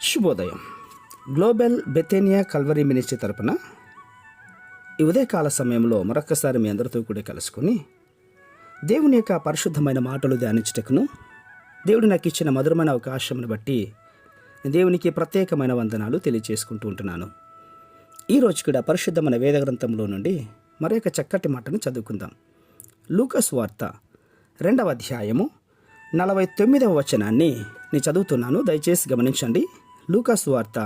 శుభోదయం. Global బెతేనియా Calvary ministry తరపున ఈ ఉదయకాల సమయంలో మరొక్కసారి మీ అందరితో కూడా కలుసుకొని దేవుని యొక్క పరిశుద్ధమైన మాటలు ధ్యానించుటకును దేవుడు నాకు ఇచ్చిన మధురమైన అవకాశమును బట్టి దేవునికి ప్రత్యేకమైన వందనాలు తెలియజేసుకుంటూ ఉంటున్నాను. ఈరోజు కూడా పరిశుద్ధమైన వేద గ్రంథంలో నుండి మరొక చక్కటి మాటను చదువుకుందాం. లూకా సువార్త 2వ అధ్యాయము 49వ వచనాన్ని నేను చదువుతున్నాను, దయచేసి గమనించండి. లూకా సువార్త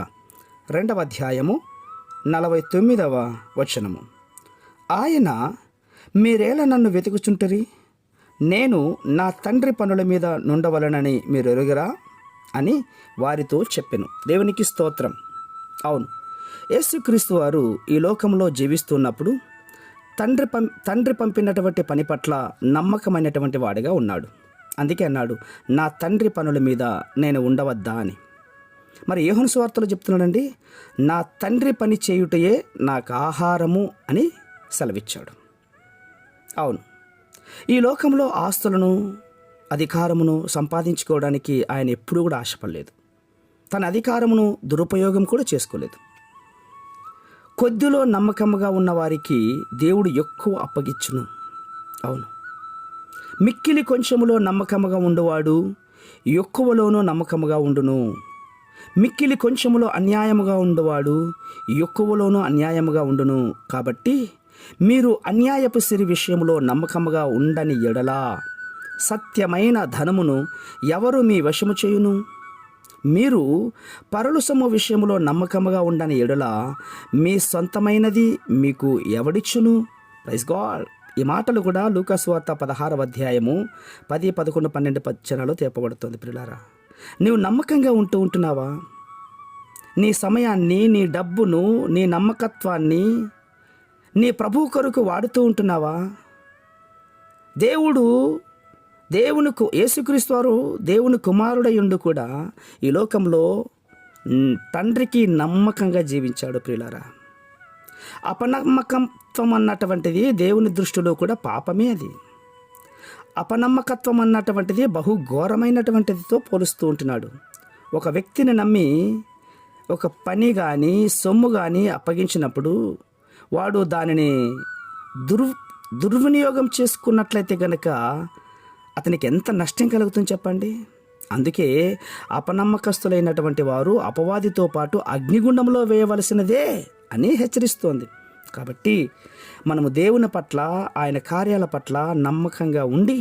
2వ అధ్యాయము 49వ వచనము. ఆయన, మీరేలా నన్ను వెతుకుచుంటరి? నేను నా తండ్రి పనుల మీద నుండవలనని మీరు ఎరుగరా అని వారితో చెప్పెను. దేవునికి స్తోత్రం. అవును, యేసుక్రీస్తు వారు ఈ లోకంలో జీవిస్తున్నప్పుడు తండ్రి పంపినటువంటి పని పట్ల నమ్మకమైనటువంటి వాడిగా ఉన్నాడు. అందుకే అన్నాడు, నా తండ్రి పనుల మీద నేను ఉండవద్దా అని. మరి యోహాను సువార్తలో చెప్తున్నాడండి, నా తండ్రి పని చేయుటయే నాకు ఆహారము అని సెలవిచ్చాడు. అవును, ఈ లోకంలో ఆస్తులను అధికారమును సంపాదించుకోవడానికి ఆయన ఎప్పుడూ కూడా ఆశపడలేదు. తన అధికారమును దురుపయోగం కూడా చేసుకోలేదు. కొద్దిలో నమ్మకముగా ఉన్నవారికి దేవుడు ఎక్కువ అప్పగించును. అవును, మిక్కిలి కొంచెములో నమ్మకముగా ఉండువాడు ఎక్కువలోనూ నమ్మకముగా ఉండును. మిక్కిలి కొంచెములో అన్యాయముగా ఉండువాడు ఎక్కువలోనూ అన్యాయముగా ఉండును. కాబట్టి మీరు అన్యాయపు సిరి విషయంలో నమ్మకముగా ఉండని ఎడలా సత్యమైన ధనమును ఎవరు మీ వశము చేయును? మీరు పరుల సొమ్ము విషయంలో నమ్మకముగా ఉండని ఎడల మీ సొంతమైనది మీకు ఎవడిచ్చును? Praise God. ఈ మాటలు కూడా లూకా సువార్త 16వ అధ్యాయము 10, 11, 12 వచనాల్లో చెప్పబడుతుంది. ప్రియులారా, నీవు నమ్మకంగా ఉంటున్నావా? నీ సమయాన్ని, నీ డబ్బును, నీ నమ్మకత్వాన్ని నీ ప్రభువు కొరకు వాడుతూ ఉంటున్నావా? యేసుక్రీస్తు వారు దేవుని కుమారుడయుండు కూడా ఈ లోకంలో తండ్రికి నమ్మకంగా జీవించాడు. ప్రియులారా, అపనమ్మకత్వం అన్నటువంటిది దేవుని దృష్టిలో కూడా పాపమే. అది అపనమ్మకత్వం అన్నటువంటిది బహు ఘోరమైనటువంటిదితో పోలుస్తూ ఉంటున్నాడు. ఒక వ్యక్తిని నమ్మి ఒక పని కానీ సొమ్ము కానీ అప్పగించినప్పుడు వాడు దానిని దుర్వినియోగం చేసుకున్నట్లయితే కనుక అతనికి ఎంత నష్టం కలుగుతుంది చెప్పండి. అందుకే అపనమ్మకస్తులైనటువంటి వారు అపవాదితో పాటు అగ్నిగుండంలో వేయవలసినదే అని హెచ్చరిస్తోంది. కాబట్టి మనము దేవుని పట్ల, ఆయన కార్యాల పట్ల నమ్మకంగా ఉండి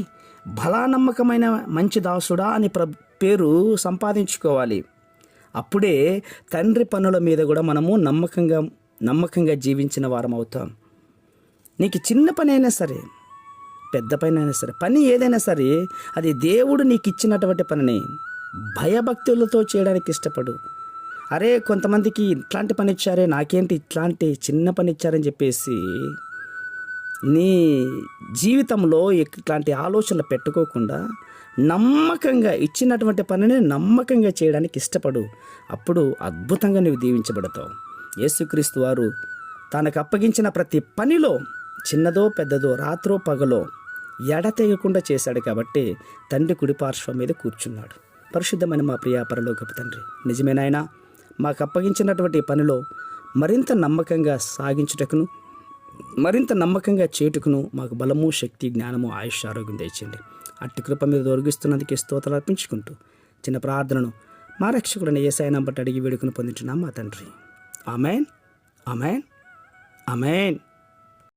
బలానమ్మకమైన మంచి దాసుడా అని పేరు సంపాదించుకోవాలి. అప్పుడే తండ్రి పనుల మీద కూడా మనము నమ్మకంగా జీవించిన వారం అవుతాం. నీకు చిన్న పని అయినా సరే, పెద్ద పని అయినా సరే, పని ఏదైనా సరే అది దేవుడు నీకు ఇచ్చినటువంటి పనిని భయభక్తులతో చేయడానికి ఇష్టపడు. అరే, కొంతమందికి ఇట్లాంటి పని ఇచ్చారే, నాకేంటి ఇట్లాంటి చిన్న పని ఇచ్చారని చెప్పేసి నీ జీవితంలో ఇట్లాంటి ఆలోచనలు పెట్టుకోకుండా నమ్మకంగా ఇచ్చినటువంటి పనిని నమ్మకంగా చేయడానికి ఇష్టపడు. అప్పుడు అద్భుతంగా నువ్వు దీవించబడతావు. యేసుక్రీస్తు వారు తనకు అప్పగించిన ప్రతి పనిలో, చిన్నదో పెద్దదో, రాత్రో పగలో ఎడతెగకుండా చేశాడు. కాబట్టి తండ్రి కుడిపార్శ్వం మీద కూర్చున్నాడు. పరిశుద్ధమైన మా ప్రియ పరలోకపు తండ్రి, నిజమేనాయనా, మాకు అప్పగించినటువంటి పనిలో మరింత నమ్మకంగా సాగించుటకును, మరింత నమ్మకంగా చేటుకును మాకు బలము, శక్తి, జ్ఞానము, ఆయుష్, ఆరోగ్యం దయచేయండి. అట్టి కృప మీద దొరికిస్తున్నందుకే స్తోత్రాలు అర్పించుకుంటూ చిన్న ప్రార్థనను మా రక్షకుడైన యేసయ్య బట్టి అడిగి వేడుకను పొందుతున్నాం మా తండ్రి. Amen, amen, amen.